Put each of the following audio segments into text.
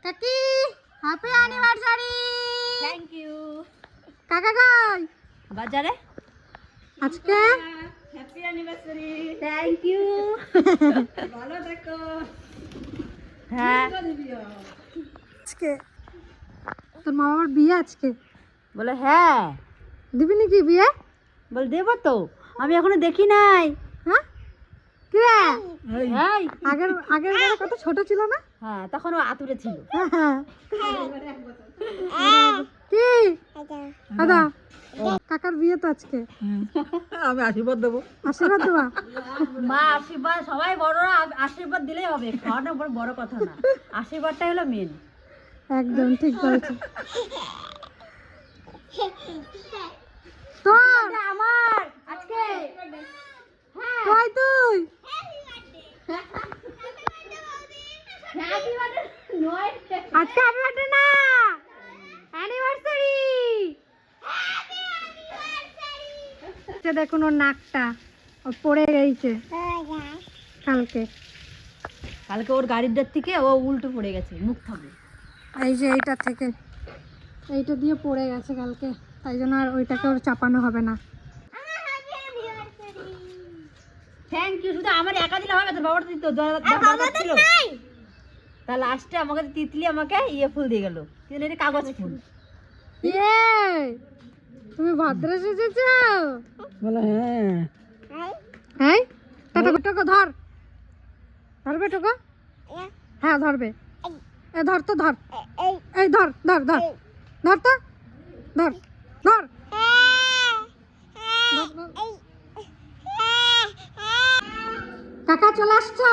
কাকি happy anniversary. Thank you. কাকা কই? বাজারে আজকে হ্যাপি অ্যানিভার্সারি। Thank you. ভালো থাকো। হ্যাঁ আজকে তোর মা বাবার বিয়ে আজকে। বলে হ্যাঁ দিবি নাকি বিয়ে? বল দেবো তো, আমি এখনো দেখি নাই। হ্যাঁ কি রে? এই আগের আগের বারে কত ছোট ছিল না? হ্যাঁ তখন ও আতুরে ছিল। কি দাদা কাকার বিয়ে তো আজকে। আমি আশীর্বাদ দেবো। আশীর্বাদ দেবা? মা আশীর্বাদ, সবাই বড়রা আশীর্বাদ দিলেই হবে, খাওয়াটা বড় কথা না, আশীর্বাদটাই হলো মেন। একদম ঠিক বলেছো। তোর আমার আজকে কই তুই? আজকে হ্যাপি বার্থডে না, অ্যানিভার্সারি। দেখুন ওর নাকটা ও পড়ে গেছে কালকে। কালকে ওর গাড়ির দিক থেকে ও উল্টো পড়ে গেছে মুখ থাকবে। এই যে এইটা থেকে এইটা দিয়ে পড়ে গেছে কালকে, তাই জন্য আর ওইটাকে ওর চাপানো হবে না। Thank you. শুধু আমার একা দিলে হবে, তোর বাবাটা দিত ছিল। তা লাস্টে আমাকে তিতলি আমাকে ফুল দিয়ে গেল, কিন্তু এটা কাগজ ফুল। ইয়ে তুমি ভদ্র সেজেছ। বলে হ্যাঁ। হ্যাঁ টাটা টোকো ধর, ধরবে টোকো? হ্যাঁ ধরবে। এ ধর তো ধর, এই ধর ধর ধর ধর তো ধর ধর। কাকা চলে আসছো?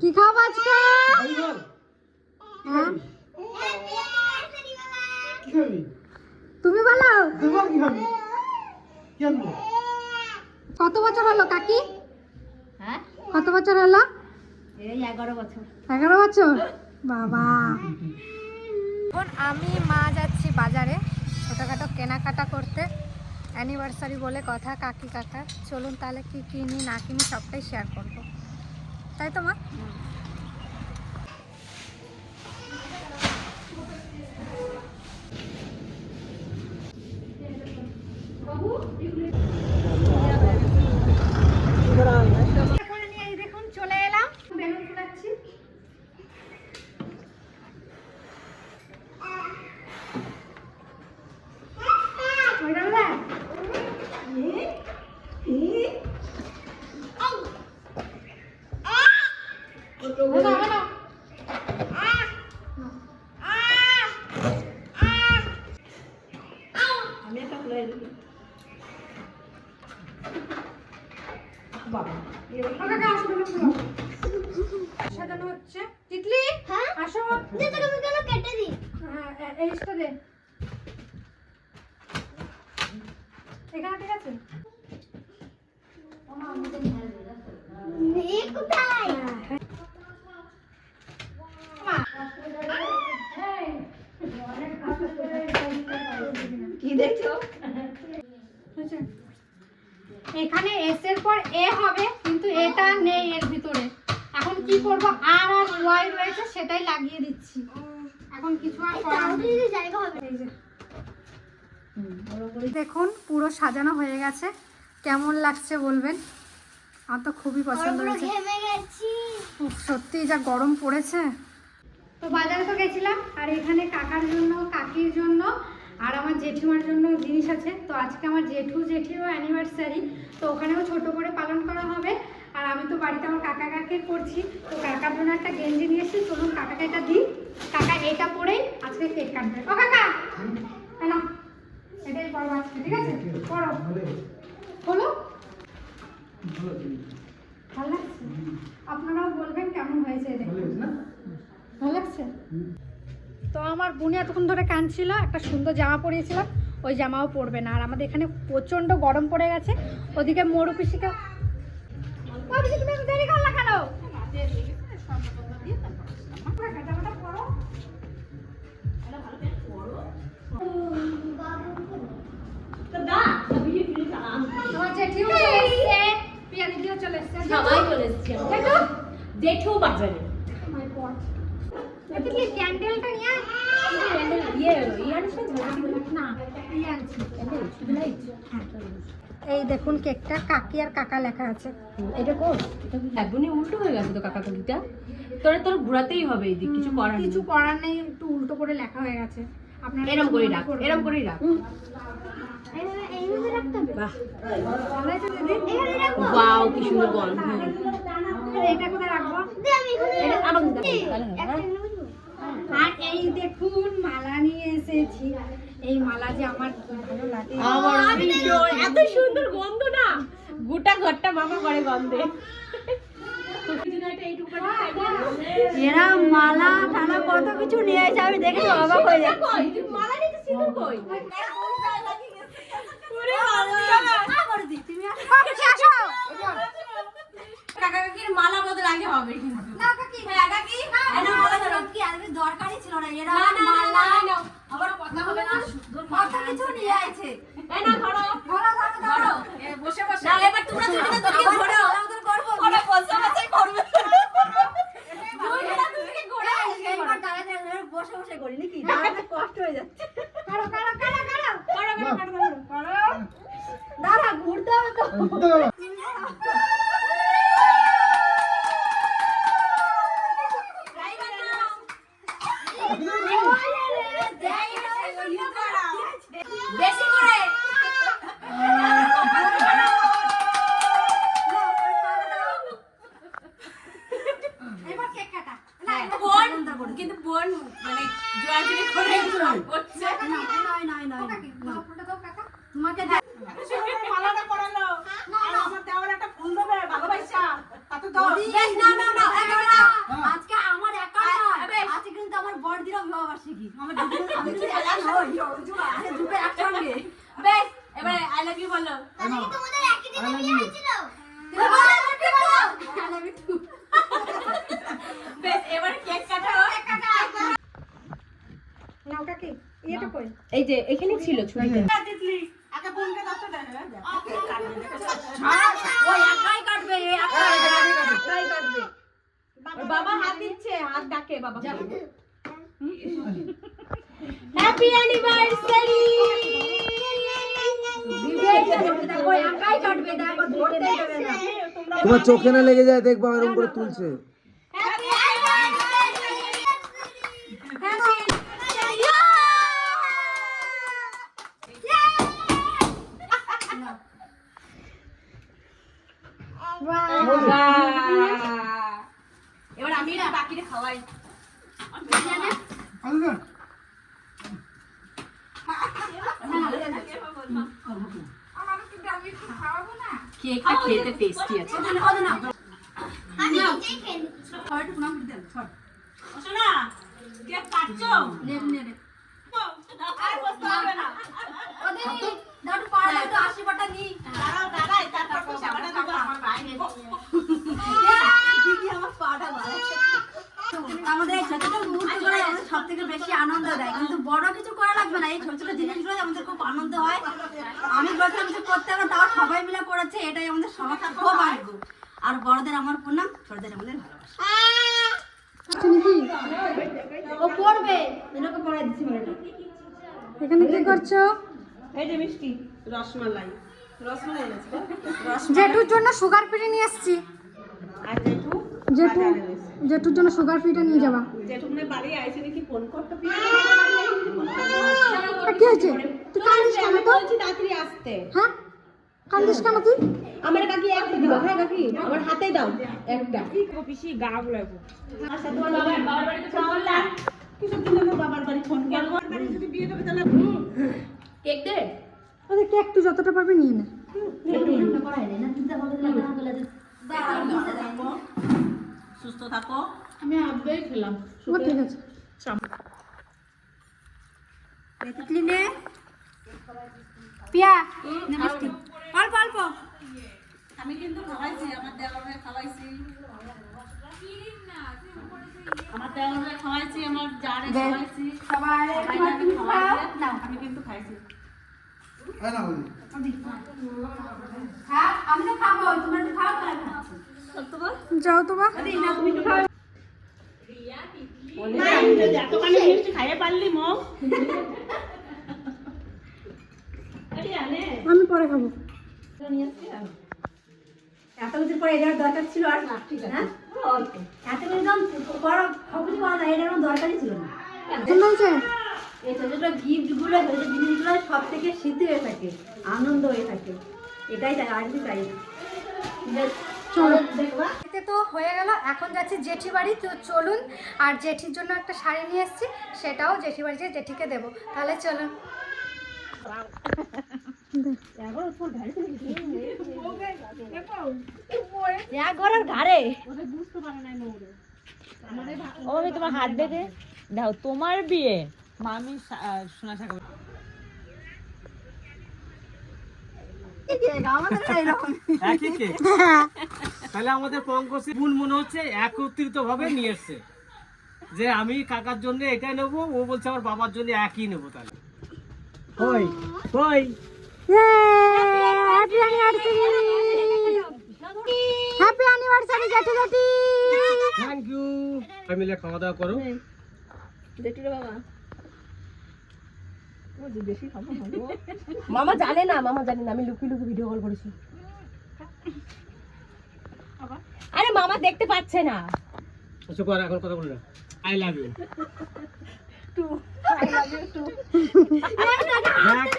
কি খাবো আজকে? হ্যাঁ তুমি বলো। কত বছর হলো কাকি? হ্যাঁ কত বছর হলো? এই 11 বছর। 11 বছর বাবা। এখন আমি মা যাচ্ছি বাজারে ছোটোখাটো কেনাকাটা করতে, অ্যানিভার্সারি বলে কথা কাকি কাকার। চলুন তাহলে কি কিনি না কিনি সবটাই শেয়ার করব, তাই তো মা? দেখুন চলে এলাম, বেলুন ফুলাচ্ছি। সাজানো হচ্ছে। তিতলি আসো, কেটে দি। হ্যাঁ এইটা দে এখানে, ঠিক আছে? কি দেখছো? এখানে এস এর পর এ হবে, কিন্তু এটা নেই এর ভিতরে। এখন কি করব, আর আর ওয়াই রয়েছে সেটাই লাগিয়ে দিচ্ছি। এখন কিছু আর করার নেই। জায়গা হবে। এই যে দেখুন পুরো সাজানো হয়ে গেছে, কেমন লাগছে বলবেন? আমার তো খুবই পছন্দ হয়েছে। উফ, সত্যি যা গরম পড়েছে। তো বাজারে তো গেছিলাম, আর এখানে কাকার জন্য, কাকির জন্য আর আমার জেঠিমার জন্য জিনিস আছে। তো আজকে আমার জেঠিরও অ্যানিভার্সারি, তো ওখানেও ছোট করে পালন করা হবে। আর আমি তো বাড়িতে আমার কাকা কাকে করছি, তো কাকার জন্য একটা গেঞ্জি নিয়ে এসেছি। চলুন কাকাকে এটা দিই, কাকা এটা পরেই আজকে কেক কাটবে। ও কাকা না, এটাই করবো আজকে, ঠিক আছে? করো, বলো। ভালো লাগছে? আপনারাও বলবেন কেমন হয়েছে। ভালো লাগছে? তো আমার বোন এতক্ষণ ধরে কাঁদছিল, একটা সুন্দর জামা পরিয়েছিলাম, ওই জামাও পরবে না। আর আমাদের এখানে প্রচণ্ড গরম পড়ে গেছে। ওদিকে মরু পিসিকা, তুমি দেরি করলা কেন? তোমার জেঠিও চলে এসছে, পিয়া দিদিও চলে এসছে, সবাই চলে এসেছে। দেখো জেঠু বাজারে। তিতলি ক্যান্ডেলটা নিয়ে আয়। না, ইয়ে আনছি। হ্যাঁ। এই দেখুন কেকটা কাকি আর কাকা লেখা আছে। এটা কোন? এটা কি লাগবে উল্টো হয়ে গেছে তো কাকা কাকিটা। তোর ঘোরাতেই হবে এই দিক, কিছু করার নেই। কিছু করার নেই, একটু উল্টো করে লেখা হয়ে গেছে। আপনারা এরকম করেই রাখ, এরকম করেই রাখ। এইভাবে রাখতে হবে। বাহ, ভালো হয়েছে দিদি? এখানে রাখবো। ওয়াও কি সুন্দর গন্ধ। এটা কোথায় রাখবো? এটা আমাকে দিতে হবে। আর এই দেখুন মালা নিয়ে এসেছি। এই মালা যে আমার কি ভালো লাগে। আমার ভীষণ এত সুন্দর গন্ধ না, গোটা ঘরটা মামা করে গন্ধে। এরা মালা টালা কত কিছু নিয়ে এসে আমি দেখে তো অবাক হয়ে যাচ্ছি। মালা নিতে সিঁদুর কই? কাকা কাকির মালা বদল আগে হবে কিন্তু। না কাকি, হ্যাঁ কাকি, এটা মালা ধরো কি আজকে দরকারই ছিল না। এরা মালা আবার কথা হবে না, কত কিছু নিয়ে আইছে। এই না ধরো ধরো ধরো ধরো। বসে বসে না, এবার তোমরা দুজনে তোকে ঘোরাও, আমাদের করবো। ওরা বসে বসে করবে। দুজনে দুজনে ঘোরাও। এইবার দাঁড়ায় দাঁড়ায় বসে বসে করি নাকি? দাঁড়াতে কষ্ট হয়ে যাচ্ছে। কারো কারো কারো কারো দাঁড়া, ঘুরতে হবে তো। বেশি করে এবার কেক কাটা। বোন, কিন্তু বোন মানে জোয়াজুরি করে করছে। তোমাকে মালাটা পরালো আর আমার দেওয়ার একটা ফুল দেবে ভালোবাসা তাতে দাও। আজকে আমার একা নয়, আজকে কিন্তু আমার বড়দিরও বিবাহবার্ষিকী। আমার দুটো একসঙ্গে। বেশ, এবারে আই লাভ ইউ বলো। বেশ, এবারে কেক কাটো। নাও কাকি, এটা কই? এই যে এখানে ছিল ছুরিটা। আগে বোনকে দাও তো দেখ। ওই একাই কাটবে, একাই কাটবে। ওর বাবা হাত দিচ্ছে, হাত ডাকে বাবা। Happy anniversary. দেখো একাই কাটবে, দেখো ধরতে দেবে না। তোমার চোখে না লেগে যায় দেখবা এরকম করে তুলছে। এবার আমি একটু বাকিরে খাওয়াই। কেকটা খেতে টেস্টি আছে। শোনা, কেক কাটছো? আর বসতে হবে না। আশীর্বাদটা নি। দাঁড়াও, দাঁড়াই, তারপর পয়সাটা দেবো আমার বাইরে। আমাদের এই ছোট ছোট মুহূর্তগুলো আমাদের সব থেকে বেশি আনন্দ দেয়, কিন্তু বড় কিছু করা লাগবে না। এই ছোট ছোট জিনিসগুলো আমাদের খুব আনন্দ হয়। আমি বলছিলাম কিছু করতে হবে, তাও সবাই মিলে করেছে, এটাই আমাদের সবার খুব ভাগ্য। আর বড়দের আমার প্রণাম, ছোটদের আমাদের ভালোবাসা। ও পড়বে, এনাকে পড়াই দিচ্ছি বলেটা। এখানে কি করছো? এই যে মিষ্টি রসমালাই রসমালাই আছে। জেঠুর জন্য সুগার ফ্রি নিয়ে এসেছি। আর জেঠু জেঠুর জন্য সুগার ফ্রিটা নিয়ে যাবা। জেঠু মানে বাড়ি আইছে নাকি ফোন করতে কি হয়েছে? তুই কান্দিস কেন তো? বলছি তাড়াতাড়ি আসতে। হ্যাঁ, কান্দিস কেন তুই? আমার কাকি একটা দিবা। হ্যাঁ কাকি আমার হাতেই দাও একটা। পিসি গা গুলাবো। আচ্ছা তোমার বাবার বাড়িতে ফোন করলাম। কিসের জন্য তোর বাবার বাড়ি ফোন করব? বাড়ি যদি বিয়ে দেবে তাহলে কেক দে। ওদের কেক তুই যতটা পারবি নিয়ে নে। সুস্থ থাকো। আমি আব্বাই খেলাম। ও ঠিক আছে। তিতলি নে। পিয়া, নমস্তে। অল্প অল্প। আমি কিন্তু খাওয়াইছি আমার দেওয়ারে খাওয়াইছি। আমার দেওয়ারে খাওয়াইছি আমার জারে খাওয়াইছি। সবাই আমি খাওয়াইছি আমি কিন্তু খাইছি। হ্যাঁ, আমি তো খাবো, তোমরা তো খাও, যাও তো বা। এতখানি মিষ্টি খাইয়ে পারলি মম? আমি পরে খাবো। এত কিছুর পরে এটার দরকার ছিল আর ঠিক আছে এত কিছু করা সবকিছু করা না এটার কোনো দরকারই ছিল না পছন্দ হয়েছে? এই ছোট ছোট গিফটগুলো ছোট ছোট জিনিসগুলো সব থেকে স্মৃতি হয়ে থাকে আনন্দ হয়ে থাকে এটাই চাই আর কিছু চাই না চলো দেখবা এতে তো হয়ে গেল, এখন যাচ্ছি জেঠি বাড়ি। তো চলুন, আর জেঠির জন্য একটা শাড়ি নিয়ে এসেছি, সেটাও জেঠি বাড়িতে জেঠিকে দেবো। তাহলে চলুন। এক ঘরের ঘাড়ে ও আমি তোমার হাত দেখে দাও তোমার বিয়ে মামি সোনা শাখা একই কেক? তাহলে আমাদের পঙ্কজের বোন মনে হচ্ছে একত্রিত ভাবে নিয়ে এসছে যে আমি কাকার জন্য এটা নেবো, ও বলছে আমার বাবার জন্য একই নেবো। তাহলে কই কই হ্যাপি অ্যানিভার্সারি জেঠি জেঠি। Thank you. মিলে খাওয়া দাওয়া করো। মামা জানে না আমি লুকিয়ে লুকিয়ে ভিডিও কল করেছি আরে মামা দেখতে পাচ্ছে না আচ্ছা কর, এখন কথা বলি না। I love you. দেখ